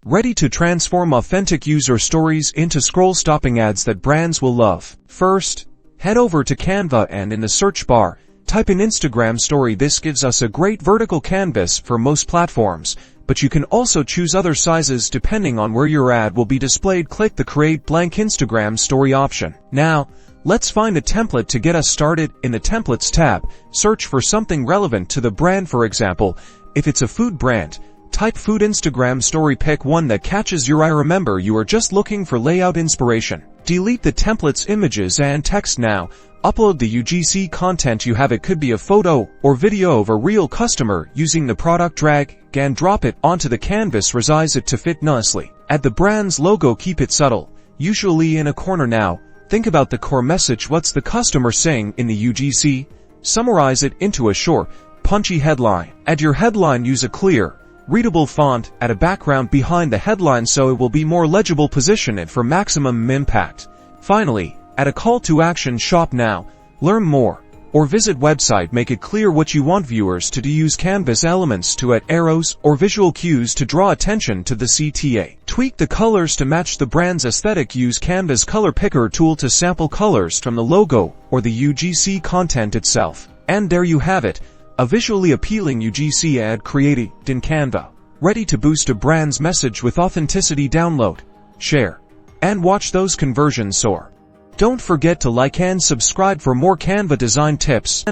Ready to transform authentic user stories into scroll-stopping ads that brands will love. First, head over to Canva and in the search bar, type in Instagram story. This gives us a great vertical canvas for most platforms, but you can also choose other sizes depending on where your ad will be displayed. Click the Create Blank Instagram Story option. Now, let's find a template to get us started. In the Templates tab, search for something relevant to the brand. For example, if it's a food brand, type food Instagram story. Pick one that catches your eye. Remember, you are just looking for layout inspiration. Delete the template's images and text now. Upload the UGC content you have. It could be a photo or video of a real customer using the product. Drag and drop it onto the canvas. Resize it to fit nicely. Add the brand's logo. Keep it subtle, usually in a corner. Now, think about the core message. What's the customer saying in the UGC? Summarize it into a short, punchy headline. Add your headline. Use a clear, readable font. Add a background behind the headline so it will be more legible. Position it for maximum impact. Finally, add a call to action. Shop now, learn more, or visit website. Make it clear what you want viewers to do. Use canvas elements to add arrows or visual cues to draw attention to the CTA. Tweak the colors to match the brand's aesthetic. Use Canva's color picker tool to sample colors from the logo or the UGC content itself. And there you have it, a visually appealing UGC ad created in Canva, ready to boost a brand's message with authenticity. Download, share, and watch those conversions soar. Don't forget to like and subscribe for more Canva design tips.